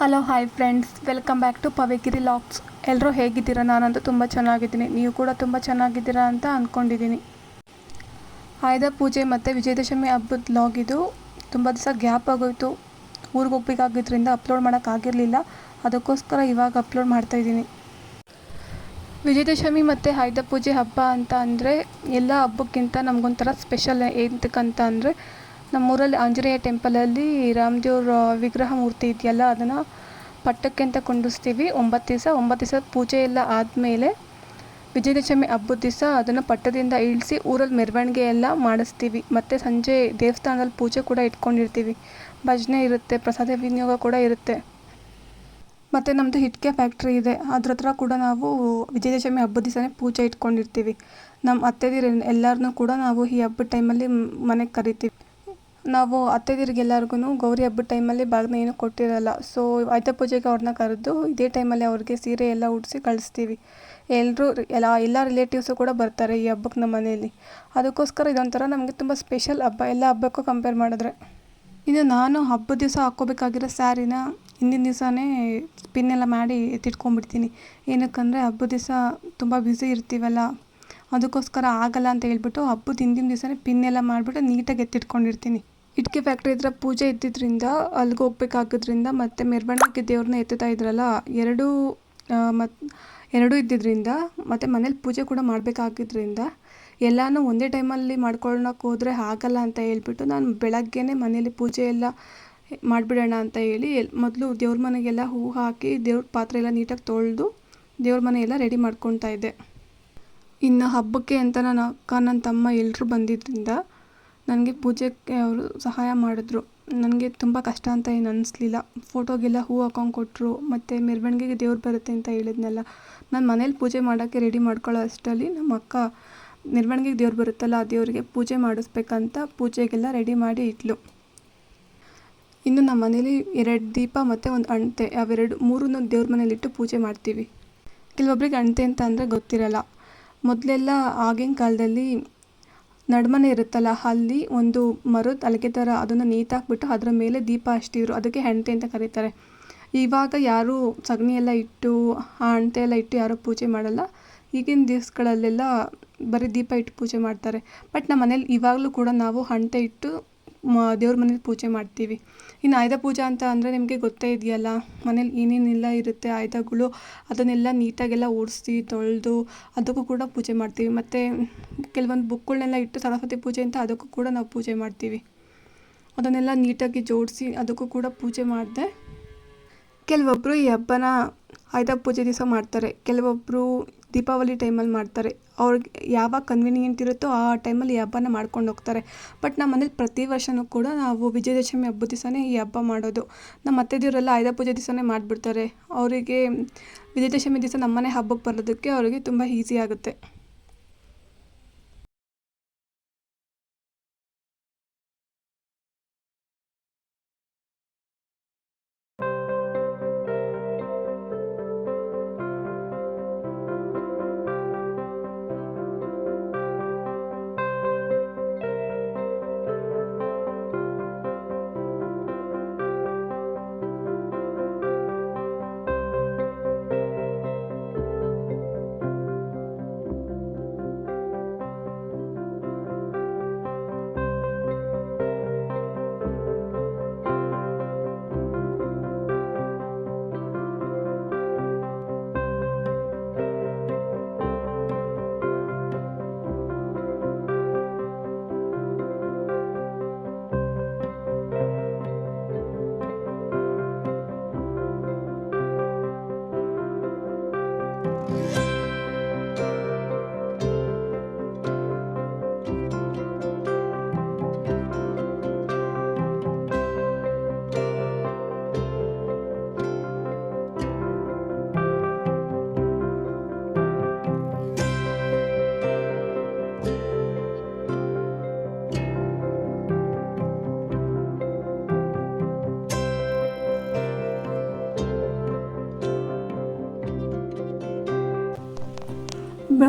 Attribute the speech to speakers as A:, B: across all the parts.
A: Hello hi friends, welcome back to Pavigiri logs. ಎಲ್ಲರೂ ಹೇಗಿದ್ದೀರಾ? ನಾನಂತೂ ತುಂಬ ಚೆನ್ನಾಗಿದ್ದೀನಿ. ನೀವು ಕೂಡ ತುಂಬ ಚೆನ್ನಾಗಿದ್ದೀರಾ ಅಂತ ಅಂದ್ಕೊಂಡಿದ್ದೀನಿ. ಆಯುಧ ಪೂಜೆ ಮತ್ತು ವಿಜಯದಶಮಿ ಹಬ್ಬದ ಲಾಗ್ ಇದು. ತುಂಬ ದಿವಸ ಗ್ಯಾಪ್ ಆಗೋಯಿತು. ಊರಿಗೆ ಹೋಗ್ಬೇಕಾಗಿದ್ದರಿಂದ ಅಪ್ಲೋಡ್ ಮಾಡೋಕ್ಕಾಗಿರಲಿಲ್ಲ. ಅದಕ್ಕೋಸ್ಕರ ಇವಾಗ ಅಪ್ಲೋಡ್ ಮಾಡ್ತಾಯಿದ್ದೀನಿ. ವಿಜಯದಶಮಿ ಮತ್ತು ಆಯುಧ ಪೂಜೆ ಹಬ್ಬ ಅಂತ ಅಂದರೆ ಎಲ್ಲ ಹಬ್ಬಕ್ಕಿಂತ ನಮಗೊಂಥರ ಸ್ಪೆಷಲ್. ಏನಕ್ಕಂತ ಅಂದರೆ ನಮ್ಮೂರಲ್ಲಿ ಆಂಜನೇಯ ಟೆಂಪಲಲ್ಲಿ ರಾಮದೇವ್ರ ವಿಗ್ರಹ ಮೂರ್ತಿ ಇದೆಯಲ್ಲ, ಅದನ್ನು ಪಟ್ಟಕ್ಕೆ ಅಂತ ಕುಂಡಿಸ್ತೀವಿ 9 ದಿವಸ ಪೂಜೆ ಎಲ್ಲ ಆದಮೇಲೆ ವಿಜಯದಶಮಿ ಹಬ್ಬದ ದಿವಸ ಅದನ್ನು ಪಟ್ಟದಿಂದ ಇಳಿಸಿ ಊರಲ್ಲಿ ಮೆರವಣಿಗೆ ಎಲ್ಲ ಮಾಡಿಸ್ತೀವಿ. ಮತ್ತು ಸಂಜೆ ದೇವಸ್ಥಾನದಲ್ಲಿ ಪೂಜೆ ಕೂಡ ಇಟ್ಕೊಂಡಿರ್ತೀವಿ. ಭಜನೆ ಇರುತ್ತೆ, ಪ್ರಸಾದ ವಿನಿಯೋಗ ಕೂಡ ಇರುತ್ತೆ. ಮತ್ತು ನಮ್ಮದು ಇಟ್ಟಿಗೆ ಫ್ಯಾಕ್ಟ್ರಿ ಇದೆ, ಅದ್ರ ಹತ್ರ ಕೂಡ ನಾವು ವಿಜಯದಶಮಿ ಹಬ್ಬದ ದಿವಸನೇ ಪೂಜೆ ಇಟ್ಕೊಂಡಿರ್ತೀವಿ. ನಮ್ಮ ಅತ್ತೆದಿರು ಎಲ್ಲರನ್ನೂ ಕೂಡ ನಾವು ಈ ಹಬ್ಬದ ಟೈಮಲ್ಲಿ ಮನೆಗೆ ಕರಿತೀವಿ. ನಾವು ಅತ್ತೆದಿರಿಗೆಲ್ಲರಿಗೂ ಗೌರಿ ಹಬ್ಬದ ಟೈಮಲ್ಲಿ ಬಾಗಿನ ಏನೂ ಕೊಟ್ಟಿರಲ್ಲ. ಸೊ ಆಯುಧ ಪೂಜೆಗೆ ಅವ್ರನ್ನ ಕರೆದು ಇದೇ ಟೈಮಲ್ಲಿ ಅವ್ರಿಗೆ ಸೀರೆ ಎಲ್ಲ ಉಡಿಸಿ ಕಳಿಸ್ತೀವಿ. ಎಲ್ಲ ರಿಲೇಟಿವ್ಸು ಕೂಡ ಬರ್ತಾರೆ ಈ ಹಬ್ಬಕ್ಕೆ ನಮ್ಮ ಮನೆಯಲ್ಲಿ. ಅದಕ್ಕೋಸ್ಕರ ಇದೊಂಥರ ನಮಗೆ ತುಂಬ ಸ್ಪೆಷಲ್ ಹಬ್ಬ, ಎಲ್ಲ ಹಬ್ಬಕ್ಕೂ ಕಂಪೇರ್ ಮಾಡಿದ್ರೆ. ಇದು ನಾನು ಹಬ್ಬದ ದಿವಸ ಹಾಕ್ಕೋಬೇಕಾಗಿರೋ ಸ್ಯಾರಿನ ಹಿಂದಿನ ದಿವಸನೇ ಪಿನ್ ಎಲ್ಲ ಮಾಡಿ ಎತ್ತಿಟ್ಕೊಂಡ್ಬಿಡ್ತೀನಿ. ಏನಕ್ಕಂದರೆ ಹಬ್ಬದ ದಿವಸ ತುಂಬ ಬ್ಯುಸಿ ಇರ್ತೀವಲ್ಲ, ಅದಕ್ಕೋಸ್ಕರ ಆಗಲ್ಲ ಅಂತ ಹೇಳ್ಬಿಟ್ಟು ಹಬ್ಬದ ಹಿಂದಿನ ದಿವಸನೇ ಪಿನ್ ಎಲ್ಲ ಮಾಡಿಬಿಟ್ಟು ನೀಟಾಗಿ ಎತ್ತಿಟ್ಕೊಂಡಿರ್ತೀನಿ. ಇಟ್ಟಿಗೆ ಫ್ಯಾಕ್ಟ್ರಿ ಹತ್ರ ಪೂಜೆ ಇದ್ದಿದ್ದರಿಂದ ಅಲ್ಲಿಗೆ ಹೋಗ್ಬೇಕಾಗಿದ್ರಿಂದ ಮತ್ತು ಮೆರವಣಿಗೆ ದೇವ್ರನ್ನ ಎತ್ತುತ್ತಾ ಇದ್ರಲ್ಲ, ಎರಡೂ ಇದ್ದಿದ್ದರಿಂದ ಮತ್ತು ಮನೇಲಿ ಪೂಜೆ ಕೂಡ ಮಾಡಬೇಕಾಗಿದ್ರಿಂದ ಎಲ್ಲನೂ ಒಂದೇ ಟೈಮಲ್ಲಿ ಮಾಡ್ಕೊಳ್ಳೋಕೆ ಹೋದರೆ ಆಗಲ್ಲ ಅಂತ ಹೇಳ್ಬಿಟ್ಟು ನಾನು ಬೆಳಗ್ಗೆನೇ ಮನೇಲಿ ಪೂಜೆ ಎಲ್ಲ ಮಾಡಿಬಿಡೋಣ ಅಂತ ಹೇಳಿ ಮೊದಲು ದೇವ್ರ ಮನೆಗೆಲ್ಲ ಹೂವು ಹಾಕಿ ದೇವ್ರ ಪಾತ್ರೆ ಎಲ್ಲ ನೀಟಾಗಿ ತೊಳೆದು ದೇವ್ರ ಮನೆ ಎಲ್ಲ ರೆಡಿ ಮಾಡ್ಕೊತಾ ಇದ್ದೆ. ಇನ್ನು ಹಬ್ಬಕ್ಕೆ ಅಂತ ನನ್ನ ಅಕ್ಕ ನನ್ನ ತಮ್ಮ ಎಲ್ಲರೂ ಬಂದಿದ್ದರಿಂದ ನನಗೆ ಪೂಜೆಗೆ ಅವರು ಸಹಾಯ ಮಾಡಿದ್ರು. ನನಗೆ ತುಂಬ ಕಷ್ಟ ಅಂತ ಏನು ಅನ್ನಿಸ್ಲಿಲ್ಲ. ಫೋಟೋಗೆಲ್ಲ ಹೂವು ಹಾಕೊಂಡು ಕೊಟ್ಟರು. ಮತ್ತು ಮೆರವಣಿಗೆಗೆ ದೇವ್ರು ಬರುತ್ತೆ ಅಂತ ಹೇಳಿದ್ನಲ್ಲ, ನಾನು ಮನೇಲಿ ಪೂಜೆ ಮಾಡೋಕ್ಕೆ ರೆಡಿ ಮಾಡ್ಕೊಳ್ಳೋ ಅಷ್ಟರಲ್ಲಿ ನಮ್ಮ ಅಕ್ಕ ಮೆರವಣಿಗೆಗೆ ದೇವ್ರು ಬರುತ್ತಲ್ಲ, ಆ ದೇವರಿಗೆ ಪೂಜೆ ಮಾಡಿಸ್ಬೇಕಂತ ಪೂಜೆಗೆಲ್ಲ ರೆಡಿ ಮಾಡಿ ಇಟ್ಲು. ಇನ್ನು ನಮ್ಮ ಮನೇಲಿ 2 ದೀಪ ಮತ್ತು ಒಂದು ಅಣತೆ, ಮೂರನ್ನು ದೇವ್ರ ಮನೇಲಿಟ್ಟು ಪೂಜೆ ಮಾಡ್ತೀವಿ. ಕೆಲವೊಬ್ರಿಗೆ ಅಣತೆ ಅಂತ ಅಂದರೆ ಗೊತ್ತಿರಲ್ಲ. ಮೊದಲೆಲ್ಲ ಆಗಿನ ಕಾಲದಲ್ಲಿ ನಡುಮನೆ ಇರುತ್ತಲ್ಲ, ಅಲ್ಲಿ ಒಂದು ಮರದ ಹಲಗೆ ಥರ ಅದನ್ನು ನೇತಾಕ್ಬಿಟ್ಟು ಅದರ ಮೇಲೆ ದೀಪ ಹಚ್ತಿದ್ರು. ಅದಕ್ಕೆ ಅಣತೆ ಅಂತ ಕರೀತಾರೆ. ಇವಾಗ ಯಾರೂ ಸಗಣಿ ಎಲ್ಲ ಇಟ್ಟು ಆ ಅಣತೆ ಎಲ್ಲ ಇಟ್ಟು ಯಾರೂ ಪೂಜೆ ಮಾಡಲ್ಲ. ಈಗಿನ ದಿವಸಗಳಲ್ಲೆಲ್ಲ ಬರೀ ದೀಪ ಇಟ್ಟು ಪೂಜೆ ಮಾಡ್ತಾರೆ. ಬಟ್ ನಮ್ಮ ಮನೇಲಿ ಇವಾಗಲೂ ಕೂಡ ನಾವು ಅಣತೆ ಇಟ್ಟು ದೇವ್ರ ಮನೇಲಿ ಪೂಜೆ ಮಾಡ್ತೀವಿ. ಇನ್ನು ಆಯುಧ ಪೂಜೆ ಅಂತ ಅಂದರೆ ನಿಮಗೆ ಗೊತ್ತೇ ಇದೆಯಲ್ಲ, ಮನೇಲಿ ಏನೇನೆಲ್ಲ ಇರುತ್ತೆ ಆಯುಧಗಳು, ಅದನ್ನೆಲ್ಲ ನೀಟಾಗೆಲ್ಲ ಓಡಿಸಿ ತೊಳೆದು ಅದಕ್ಕೂ ಕೂಡ ಪೂಜೆ ಮಾಡ್ತೀವಿ. ಮತ್ತು ಕೆಲವೊಂದು ಬುಕ್ಗಳನ್ನೆಲ್ಲ ಇಟ್ಟು ಸರಸ್ವತಿ ಪೂಜೆ ಅಂತ ಅದಕ್ಕೂ ಕೂಡ ನಾವು ಪೂಜೆ ಮಾಡ್ತೀವಿ. ಅದನ್ನೆಲ್ಲ ನೀಟಾಗಿ ಜೋಡಿಸಿ ಅದಕ್ಕೂ ಕೂಡ ಪೂಜೆ ಮಾಡಿದೆ. ಕೆಲವೊಬ್ಬರು ಈ ಹಬ್ಬನ ಆಯುಧ ಪೂಜೆ ದಿವಸ ಮಾಡ್ತಾರೆ, ಕೆಲವೊಬ್ಬರು ದೀಪಾವಳಿ ಟೈಮಲ್ಲಿ ಮಾಡ್ತಾರೆ. ಅವ್ರಿಗೆ ಯಾವಾಗ ಕನ್ವೀನಿಯೆಂಟ್ ಇರುತ್ತೋ ಆ ಟೈಮಲ್ಲಿ ಈ ಹಬ್ಬನ ಮಾಡ್ಕೊಂಡು ಹೋಗ್ತಾರೆ. ಬಟ್ ನಮ್ಮ ಮನೇಲಿ ಪ್ರತಿ ವರ್ಷವೂ ಕೂಡ ನಾವು ವಿಜಯದಶಮಿ ಹಬ್ಬದ ದಿವಸನೇ ಈ ಹಬ್ಬ ಮಾಡೋದು. ನಮ್ಮ ಅತ್ತೆದಿವರೆಲ್ಲ ಆಯುಧ ಪೂಜೆ ದಿವಸನೇ ಮಾಡಿಬಿಡ್ತಾರೆ. ಅವರಿಗೆ ವಿಜಯದಶಮಿ ದಿವಸ ನಮ್ಮನೆ ಹಬ್ಬಕ್ಕೆ ಬರೋದಕ್ಕೆ ಅವರಿಗೆ ತುಂಬ ಈಸಿ ಆಗುತ್ತೆ.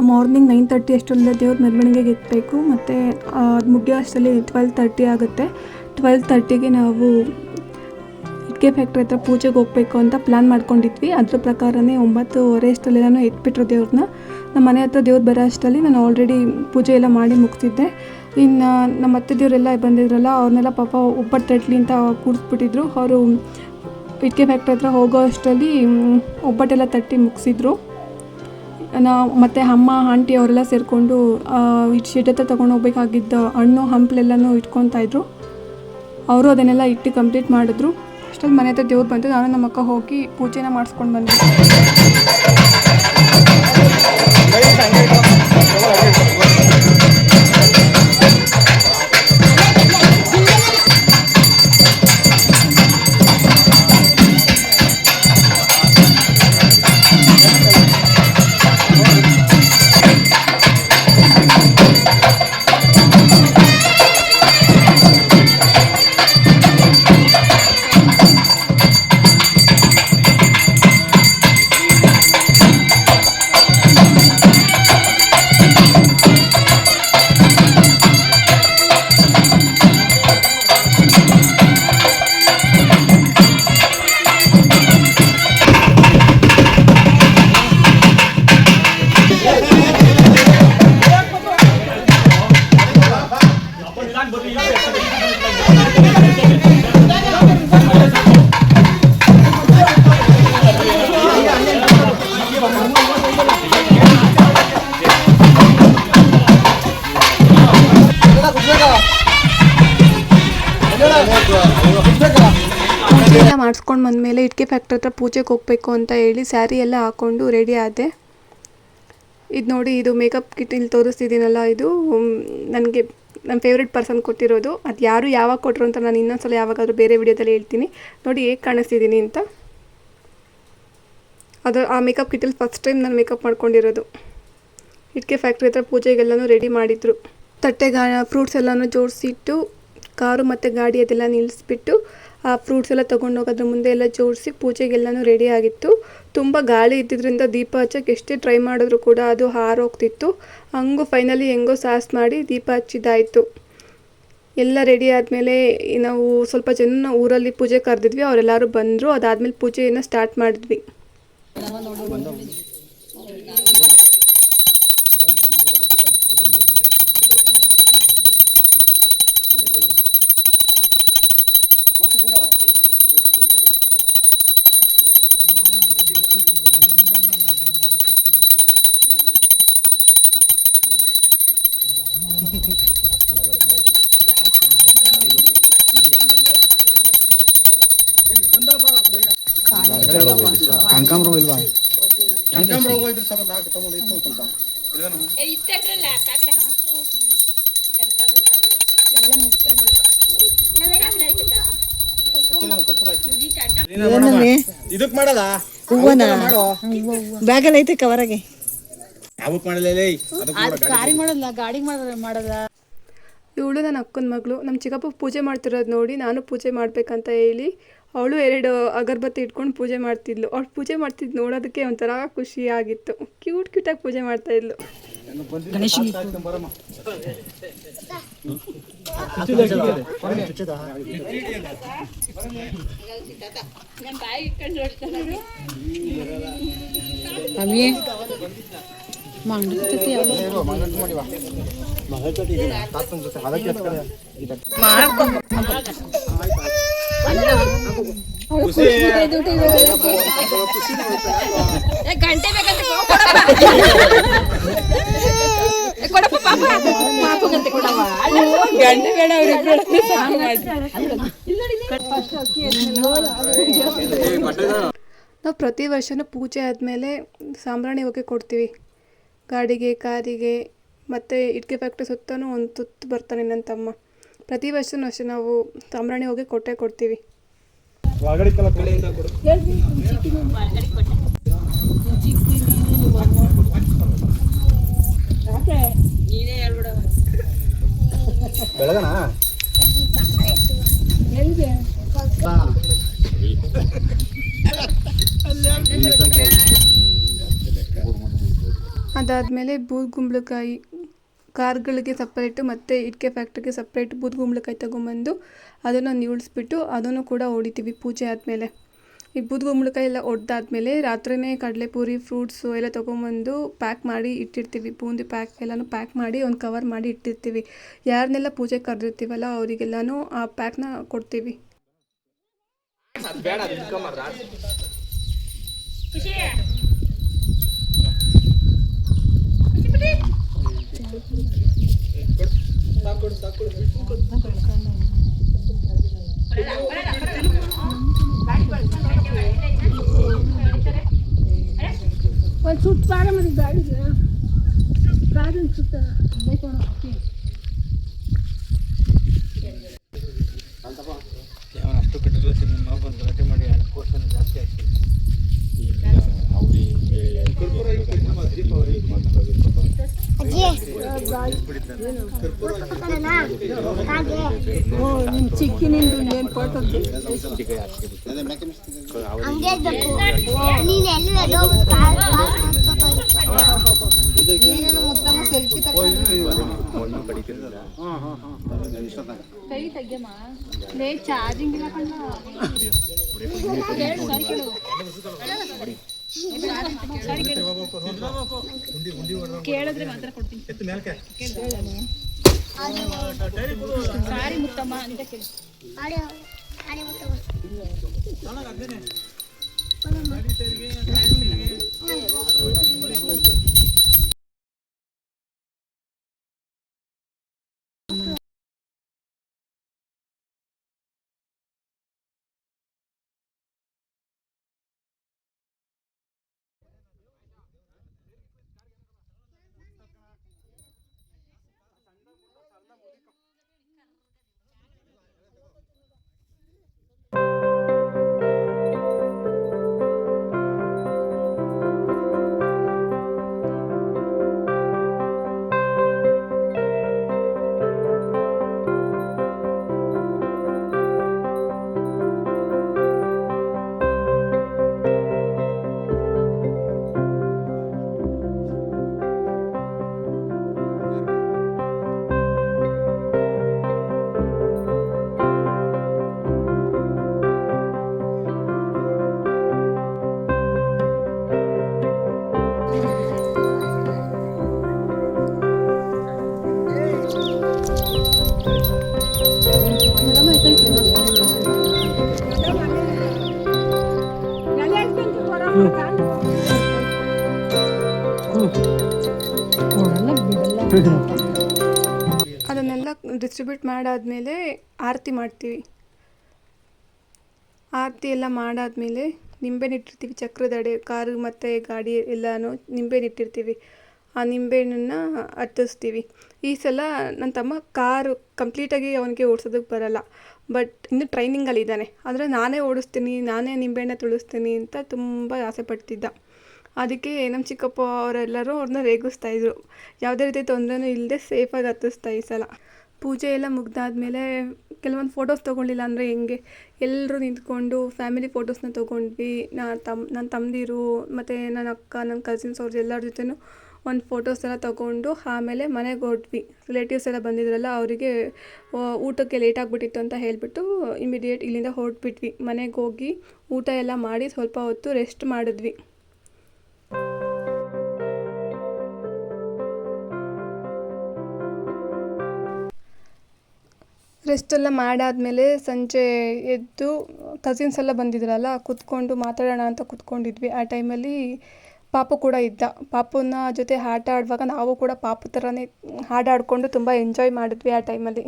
A: ಮಾರ್ನಿಂಗ್ 9:30 ಅಷ್ಟರಲ್ಲೇ ದೇವ್ರ ಮೆರವಣಿಗೆಗೆ ಎತ್ತಬೇಕು. ಮತ್ತು ಅದು ಮುಗಿಯೋ ಅಷ್ಟರಲ್ಲಿ 12:30 ಆಗುತ್ತೆ. 12:30ಗೆ ನಾವು ಇಟ್ಕೆ ಫ್ಯಾಕ್ಟ್ರಿ ಹತ್ರ ಪೂಜೆಗೆ ಹೋಗಬೇಕು ಅಂತ ಪ್ಲ್ಯಾನ್ ಮಾಡ್ಕೊಂಡಿದ್ವಿ. ಅದ್ರ ಪ್ರಕಾರನೇ 9:30 ಅಷ್ಟರಲ್ಲೆಲ್ಲ ಎತ್ಬಿಟ್ರು ದೇವ್ರನ್ನ. ನಮ್ಮ ಮನೆ ಹತ್ರ ದೇವ್ರು ಬರೋ ಅಷ್ಟರಲ್ಲಿ ನಾನು ಆಲ್ರೆಡಿ ಪೂಜೆ ಎಲ್ಲ ಮಾಡಿ ಮುಗಿಸಿದ್ದೆ. ಇನ್ನು ನಮ್ಮ ಅತ್ತೆ ದೇವರೆಲ್ಲ ಬಂದಿದ್ರಲ್ಲ, ಅವ್ರನ್ನೆಲ್ಲ ಪಾಪ ಒಬ್ಬಟ್ಟು ತಟ್ಲಿ ಅಂತ ಕೂರಿಸ್ಬಿಟ್ಟಿದ್ರು. ಅವರು ಇಟ್ಕೆ ಫ್ಯಾಕ್ಟ್ರಿ ಹತ್ರ ಹೋಗೋ ಅಷ್ಟರಲ್ಲಿ ಒಬ್ಬಟ್ಟೆಲ್ಲ ತಟ್ಟಿ ಮುಗಿಸಿದ್ರು. ನಾವು ಮತ್ತು ಅಮ್ಮ ಆಂಟಿ ಅವರೆಲ್ಲ ಸೇರಿಕೊಂಡು ಶೆಡ್ ಹತ್ರ ತೊಗೊಂಡು ಹೋಗ್ಬೇಕಾಗಿದ್ದ ಹಣ್ಣು ಹಂಪಲೆಲ್ಲನೂ ಇಟ್ಕೊತಾಯಿದ್ರು. ಅವರು ಅದನ್ನೆಲ್ಲ ಇಟ್ಟು ಕಂಪ್ಲೀಟ್ ಮಾಡಿದ್ರು. ಅಷ್ಟೊಂದು ಮನೆ ಹತ್ರ ದೇವ್ರು ಬಂತು. ನಾನು ನಮ್ಮ ಅಕ್ಕ ಹೋಗಿ ಪೂಜೆನ ಮಾಡಿಸ್ಕೊಂಡು ಬಂದ್ವಿ. ಪೂಜೆ ಎಲ್ಲ ಮಾಡಿಸ್ಕೊಂಡು ಬಂದಮೇಲೆ ಇಟ್ಕೆ ಫ್ಯಾಕ್ಟ್ರಿ ಹತ್ರ ಪೂಜೆಗೆ ಹೋಗಬೇಕು ಅಂತ ಹೇಳಿ ಸ್ಯಾರಿ ಎಲ್ಲ ಹಾಕ್ಕೊಂಡು ರೆಡಿ ಆದೆ. ಇದು ನೋಡಿ, ಇದು ಮೇಕಪ್ ಕಿಟ್ ಇಲ್ಲಿ ತೋರಿಸ್ತಿದ್ದೀನಲ್ಲ, ಇದು ನನಗೆ ನನ್ನ ಫೇವ್ರೆಟ್ ಪರ್ಸನ್ ಕೊಟ್ಟಿರೋದು. ಅದು ಯಾರು ಯಾವಾಗ ಕೊಟ್ಟರು ಅಂತ ನಾನು ಇನ್ನೊಂದ್ಸಲ ಯಾವಾಗಾದರೂ ಬೇರೆ ವಿಡಿಯೋದಲ್ಲಿ ಹೇಳ್ತೀನಿ. ನೋಡಿ ಹೇಗೆ ಕಾಣಿಸ್ತಿದ್ದೀನಿ ಅಂತ. ಅದು ಆ ಮೇಕಪ್ ಕಿಟ್ಟಲ್ಲಿ ಫಸ್ಟ್ ಟೈಮ್ ನಾನು ಮೇಕಪ್ ಮಾಡ್ಕೊಂಡಿರೋದು. ಇಟ್ಕೆ ಫ್ಯಾಕ್ಟ್ರಿ ಹತ್ರ ಪೂಜೆಗೆಲ್ಲನೂ ರೆಡಿ ಮಾಡಿದರು. ತಟ್ಟೆಗೆ ಫ್ರೂಟ್ಸ್ ಎಲ್ಲನೂ ಜೋಡಿಸಿಟ್ಟು ಕಾರು ಮತ್ತು ಗಾಡಿ ಅದೆಲ್ಲ ನಿಲ್ಲಿಸ್ಬಿಟ್ಟು ಆ ಫ್ರೂಟ್ಸ್ ಎಲ್ಲ ತೊಗೊಂಡೋಗೋದ್ರ ಮುಂದೆ ಎಲ್ಲ ಜೋಡಿಸಿ ಪೂಜೆಗೆಲ್ಲನೂ ರೆಡಿ ಆಗಿತ್ತು. ತುಂಬ ಗಾಳಿ ಇದ್ದಿದ್ದರಿಂದ ದೀಪ ಹಚ್ಚೋಕ್ಕೆ ಎಷ್ಟೇ ಟ್ರೈ ಮಾಡಿದ್ರು ಕೂಡ ಅದು ಹಾರೋಗ್ತಿತ್ತು. ಹಂಗೂ ಫೈನಲಿ ಹೆಂಗೋ ಸಾಸ್ ಮಾಡಿ ದೀಪ ಹಚ್ಚಿದ್ದಾಯಿತು. ಎಲ್ಲ ರೆಡಿ ಆದಮೇಲೆ ನಾವು ಸ್ವಲ್ಪ ಜನ ಊರಲ್ಲಿ ಪೂಜೆ ಕರೆದಿದ್ವಿ, ಅವರೆಲ್ಲರೂ ಬಂದರು. ಅದಾದಮೇಲೆ ಪೂಜೆಯನ್ನು ಸ್ಟಾರ್ಟ್ ಮಾಡಿದ್ವಿ.
B: ಕನಕಾಂಬರ ಇಲ್ವಾ?
C: ಇದಕ್ ಮಾಡಲ್ಲ,
D: ಹೂವನ ಬ್ಯಾಗಲ್ಲಿ ಐತೆ ಕವರಾಗೆ.
A: ಇವಳು ನನ್ನ ಅಕ್ಕನ ಮಗಳು. ನಮ್ಮ ಚಿಕ್ಕಪ್ಪ ಪೂಜೆ ಮಾಡ್ತಿರೋದು ನೋಡಿ ನಾನು ಪೂಜೆ ಮಾಡಬೇಕಂತ ಹೇಳಿ ಅವಳು 2 ಅಗರಬತ್ತಿ ಇಟ್ಕೊಂಡು ಪೂಜೆ ಮಾಡ್ತಿದ್ಲು. ಅವಳು ಪೂಜೆ ಮಾಡ್ತಿದ್ದು ನೋಡೋದಕ್ಕೆ ಒಂಥರ ಖುಷಿಯಾಗಿತ್ತು. ಕ್ಯೂಟಾಗಿ ಪೂಜೆ ಮಾಡ್ತಾಯಿದ್ಲು.
E: ಗಂಟೆ
A: ನಾವು ಪ್ರತಿ ವರ್ಷವೂ ಪೂಜೆ ಆದಮೇಲೆ ಸಾಂಬ್ರಾಣಿ ಹೊಗೆ ಕೊಡ್ತೀವಿ ಗಾಡಿಗೆ, ಕಾರಿಗೆ, ಮತ್ತು ಇಟ್ಕೆ ಫ್ಯಾಕ್ಟ್ರಿ ಸುತ್ತಲೂ ಒಂದು ತುತ್ತು ಬರ್ತಾನೆ ನನ್ನ ತಮ್ಮ. ಪ್ರತಿ ವರ್ಷವೂ ಅಷ್ಟೇ ನಾವು ಸಾಂಬ್ರಾಣಿ ಹೊಗೆ ಕೊಟ್ಟೇ ಕೊಡ್ತೀವಿ. ಅದಾದಮೇಲೆ ಬೂದ್ಗುಂಬಳಕಾಯಿ ಕಾರ್ಗಳಿಗೆ ಸಪ್ರೇಟು ಮತ್ತು ಇಟ್ಟಿಗೆ ಫ್ಯಾಕ್ಟ್ರಿಗೆ ಸಪ್ರೇಟ್ ಬೂದುಗುಂಬಳಕಾಯಿ ತೊಗೊಂಬಂದು ಅದನ್ನು ನೀವುಳಿಸ್ಬಿಟ್ಟು ಅದನ್ನು ಕೂಡ ಹೊಡಿತೀವಿ ಪೂಜೆ ಆದಮೇಲೆ. ಈ ಬೂದುಗುಂಬಳಕಾಯಿ ಎಲ್ಲ ಹೊಡೆದಾದ್ಮೇಲೆ ರಾತ್ರಿಯೇ ಕಡಲೆಪುರಿ ಫ್ರೂಟ್ಸು ಎಲ್ಲ ತೊಗೊಂಬಂದು ಪ್ಯಾಕ್ ಮಾಡಿ ಇಟ್ಟಿರ್ತೀವಿ. ಬೂಂದಿ ಪ್ಯಾಕ್ ಎಲ್ಲನೂ ಪ್ಯಾಕ್ ಮಾಡಿ ಒಂದು ಕವರ್ ಮಾಡಿ ಇಟ್ಟಿರ್ತೀವಿ. ಯಾರನ್ನೆಲ್ಲ ಪೂಜೆ ಕರೆದಿರ್ತೀವಲ್ಲ ಅವರಿಗೆಲ್ಲನೂ ಆ ಪ್ಯಾಕ್ನ ಕೊಡ್ತೀವಿ.
E: ಒಂದು ಸುತ್ತ ಬಾರ ಮತ್ತೆ ಗಾಡಿ ಗಾಡಿ ಸುತ್ತ
C: ಅಷ್ಟು ಕಟ್ಟಿದ್ರೆ ನಾವು ಬಂದು ಗಲಾಟೆ ಮಾಡಿ ಕೋರ್ಸನ್ನು ಜಾಸ್ತಿ ಆಗ್ತದೆ.
A: ಚಿಕ್ಕಿನಿಂದು ಏನು ಫೋಟೋ
E: ಕೈ ತೆಗ್ಯಮ್ಮ ಚಾರ್ಜಿಂಗ್ ಇಲ್ಲ ಕಣ್ಣ ಕೇಳಿದ್ರೆ ಮಾತ್ರ ಕೊಡ್ತೀನಿ. ಸಾರಿ ಮುತ್ತಮ್ಮ ಅಂತ ಕೇಳಿ.
A: ಅದನ್ನೆಲ್ಲ ಡಿಸ್ಟ್ರಿಬ್ಯೂಟ್ ಮಾಡಾದ್ಮೇಲೆ ಆರತಿ ಮಾಡ್ತೀವಿ. ಆರತಿ ಎಲ್ಲ ಮಾಡಾದ್ಮೇಲೆ ನಿಂಬೆಹಣ್ಣಿಟ್ಟಿರ್ತೀವಿ. ಚಕ್ರದಡೆ ಕಾರು ಮತ್ತು ಗಾಡಿ ಎಲ್ಲನೂ ನಿಂಬೆಹಣ್ಣಿಟ್ಟಿರ್ತೀವಿ. ಆ ನಿಂಬೆಹಣ್ಣನ್ನು ಹತ್ತಿಸ್ತೀವಿ. ಈ ಸಲ ನನ್ನ ತಮ್ಮ ಕಾರು ಕಂಪ್ಲೀಟಾಗಿ ಅವನಿಗೆ ಓಡಿಸೋದಕ್ಕೆ ಬರೋಲ್ಲ, ಬಟ್ ಇನ್ನೂ ಟ್ರೈನಿಂಗಲ್ಲಿದ್ದಾನೆ. ಆದರೆ ನಾನೇ ಓಡಿಸ್ತೀನಿ, ನಾನೇ ನಿಂಬೆಹಣ್ಣ ತುಳಿಸ್ತೀನಿ ಅಂತ ತುಂಬ ಆಸೆ ಪಡ್ತಿದ್ದ. ಅದಕ್ಕೆ ನಮ್ಮ ಚಿಕ್ಕಪ್ಪ ಅವರೆಲ್ಲರೂ ಅವ್ರನ್ನ ರೇಗಿಸ್ತಾಯಿದ್ರು. ಯಾವುದೇ ರೀತಿ ತೊಂದರೆನೂ ಇಲ್ಲದೆ ಸೇಫಾಗಿ ಹತ್ತಿಸ್ತಾ ಈ ಸಲ. ಪೂಜೆ ಎಲ್ಲ ಮುಗ್ದಾದ್ಮೇಲೆ ಕೆಲವೊಂದು ಫೋಟೋಸ್ ತೊಗೊಳ್ಳಿಲ್ಲ ಅಂದರೆ ಹೆಂಗೆ, ಎಲ್ಲರೂ ನಿಂತ್ಕೊಂಡು ಫ್ಯಾಮಿಲಿ ಫೋಟೋಸ್ನ ತೊಗೊಂಡ್ವಿ. ನನ್ನ ತಮ್ಮದಿರು ಮತ್ತು ನನ್ನ ಅಕ್ಕ, ನನ್ನ ಕಸಿನ್ಸ್ ಅವ್ರ ಎಲ್ಲರ ಜೊತೆನೂ ಒಂದು ಫೋಟೋಸ್ ಎಲ್ಲ ತೊಗೊಂಡು ಆಮೇಲೆ ಮನೆಗೆ ಹೊರಟ್ವಿ. ರಿಲೇಟಿವ್ಸ್ ಎಲ್ಲ ಬಂದಿದ್ರಲ್ಲ, ಅವರಿಗೆ ಊಟಕ್ಕೆ ಲೇಟ್ ಆಗಿಬಿಟ್ಟಿತ್ತು ಅಂತ ಹೇಳಿಬಿಟ್ಟು ಇಮಿಡಿಯೇಟ್ ಇಲ್ಲಿಂದ ಹೊರಟ್ಬಿಟ್ವಿ. ಮನೆಗೆ ಹೋಗಿ ಊಟ ಎಲ್ಲ ಮಾಡಿ ಸ್ವಲ್ಪ ಹೊತ್ತು ರೆಸ್ಟ್ ಮಾಡಿದ್ವಿ. ರೆಸ್ಟೆಲ್ಲ ಮಾಡಾದಮೇಲೆ ಸಂಜೆ ಎದ್ದು ಕಸಿನ್ಸ್ ಎಲ್ಲ ಬಂದಿದ್ರಲ್ಲ, ಕೂತ್ಕೊಂಡು ಮಾತಾಡೋಣ ಅಂತ ಕೂತ್ಕೊಂಡಿದ್ವಿ. ಆ ಟೈಮಲ್ಲಿ ಪಾಪು ಕೂಡ ಇದ್ದ. ಪಾಪುನ ಜೊತೆ ಆಟ ಆಡುವಾಗ ನಾವು ಕೂಡ ಪಾಪು ಥರನೇ ಹಾಡಾಡಿಕೊಂಡು ತುಂಬ ಎಂಜಾಯ್ ಮಾಡಿದ್ವಿ ಆ ಟೈಮಲ್ಲಿ.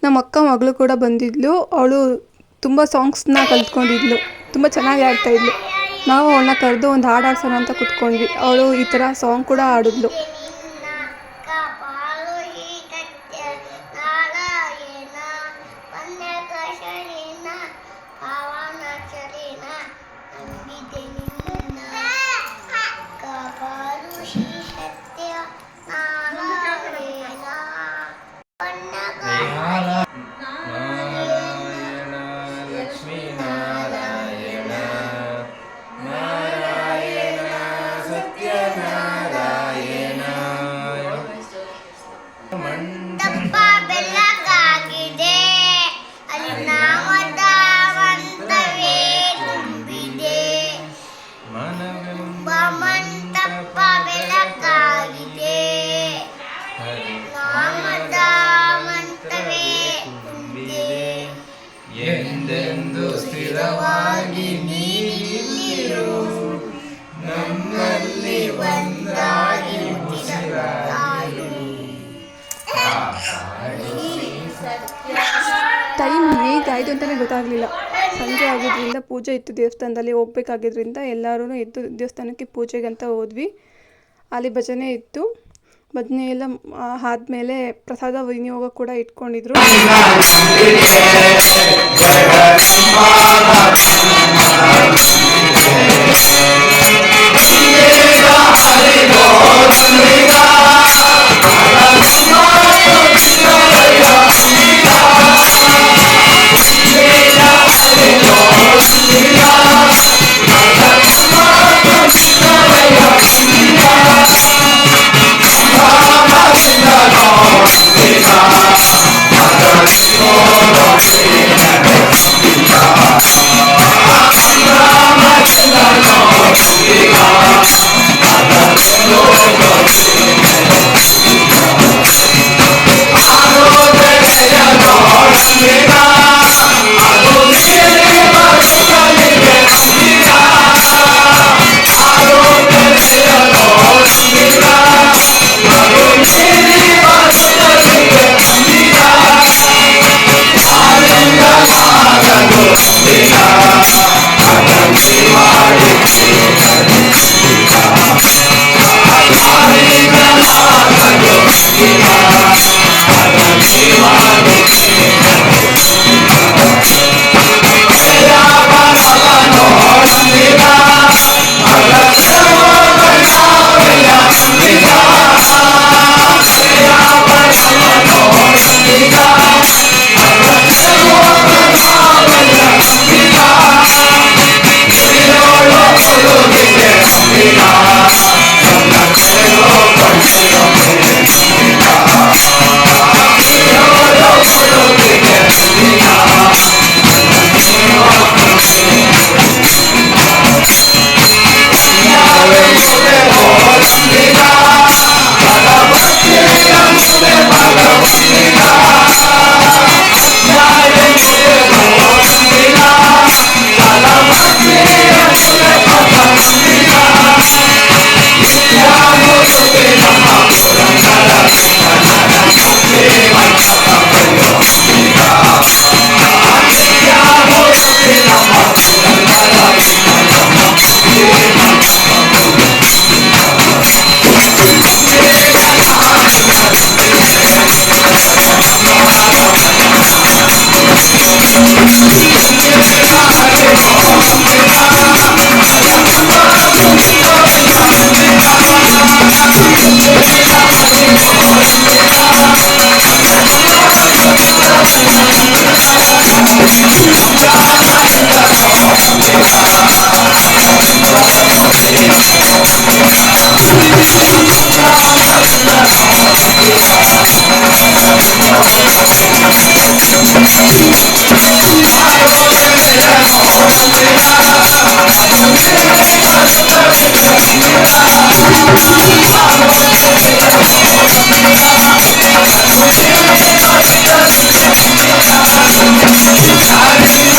A: ನಮ್ಮ ಅಕ್ಕ ಮಗಳು ಕೂಡ ಬಂದಿದ್ಲು. ಅವಳು ತುಂಬ ಸಾಂಗ್ಸ್ನ ಕಲ್ತ್ಕೊಂಡಿದ್ಲು, ತುಂಬ ಚೆನ್ನಾಗಿ ಆಡ್ತಾಯಿದ್ಲು. ನಾವು ಅವಳನ್ನ ಕರೆದು ಒಂದು ಹಾಡು ಆಡ್ಸೋಣ ಅಂತ ಕೂತ್ಕೊಂಡ್ವಿ. ಅವಳು ಈ ಥರ ಸಾಂಗ್ ಕೂಡ ಆಡಿದ್ಲು.
B: ಮಂಟಪ ಬೆಳಕಾಗಿದೆ, ಅಲ್ಲಿ ನಾಮದ ಮಂತ್ರವೇ ತುಂಬಿದೆ. ಮಂಟಪ ಬೆಳಕಾಗಿದೆ, ನಾಮದ ಮಂತ್ರವೇ ತುಂಬಿದೆ.
F: ಎಂದೆಂದು ಸ್ಥಿರವಾಗಿ ನೀರು ನಮ್ಮಲ್ಲಿ ಒಂದಾಗಿ ಉಸಿರಾಡಿ
A: ಟೈಮ್ ಹೇಗಾಯಿತು ಅಂತಲೇ ಗೊತ್ತಾಗಲಿಲ್ಲ. ಸಂಜೆ ಆಗಿದ್ದರಿಂದ ಪೂಜೆ ಇತ್ತು, ದೇವಸ್ಥಾನದಲ್ಲಿ ಹೋಗ್ಬೇಕಾಗಿದ್ದರಿಂದ ಎಲ್ಲರೂ ಎದ್ದು ದೇವಸ್ಥಾನಕ್ಕೆ ಪೂಜೆಗೆ ಅಂತ ಹೋದ್ವಿ. ಅಲ್ಲಿ ಭಜನೆ ಇತ್ತು. ಭಜನೆ ಎಲ್ಲ ಆದಮೇಲೆ ಪ್ರಸಾದ ವಿನಿಯೋಗ ಕೂಡ ಇಟ್ಕೊಂಡಿದ್ರು.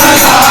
F: Hare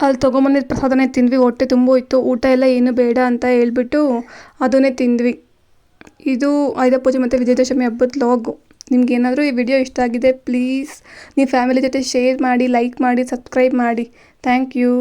A: ಅಲ್ಲಿ ತೊಗೊಂಬಂದಿದ್ದ ಪ್ರಸಾದನೇ ತಿಂದ್ವಿ. ಹೊಟ್ಟೆ ತುಂಬೋಯ್ತು. ಊಟ ಎಲ್ಲ ಏನು ಬೇಡ ಅಂತ ಹೇಳ್ಬಿಟ್ಟು ಅದನ್ನೇ ತಿಂದ್ವಿ. ಇದು ಆಯುಧ ಪೂಜೆ ಮತ್ತು ವಿಜಯದಶಮಿ ಹಬ್ಬದ ಲಾಗು. ನಿಮ್ಗೇನಾದರೂ ಈ ವಿಡಿಯೋ ಇಷ್ಟ ಆಗಿದೆ ಪ್ಲೀಸ್ ನೀವು ಫ್ಯಾಮಿಲಿ ಜೊತೆ ಶೇರ್ ಮಾಡಿ, ಲೈಕ್ ಮಾಡಿ, ಸಬ್ಸ್ಕ್ರೈಬ್ ಮಾಡಿ. Thank you.